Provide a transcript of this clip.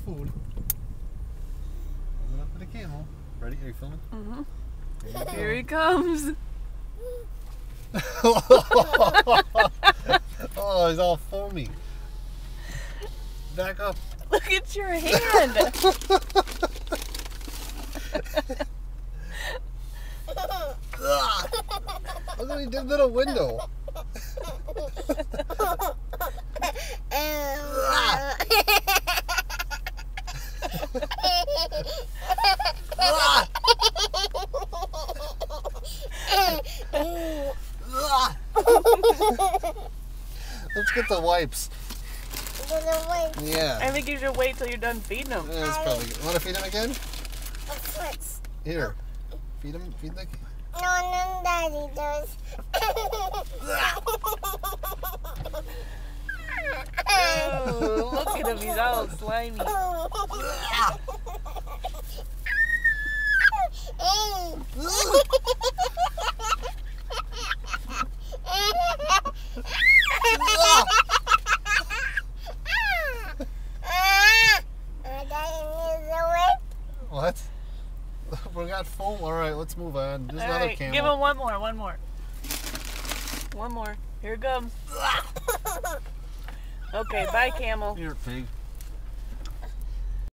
food. Hold it up to the camel. Ready? Are you filming? Mm-hmm. Here he comes. Oh, he's all foamy. Back up. Look at your hand. Look what he did to the window. Let's get the wipes. Yeah. I think you should wait till you're done feeding him. That's probably good. Want to feed him again? Here. Feed him. Feed the... No, Daddy does. Oh, look at him. He's all slimy. What? We got foam. All right, let's move on. There's another camel. Give him one more. One more. Here it comes. Okay, bye, camel. Here, pig.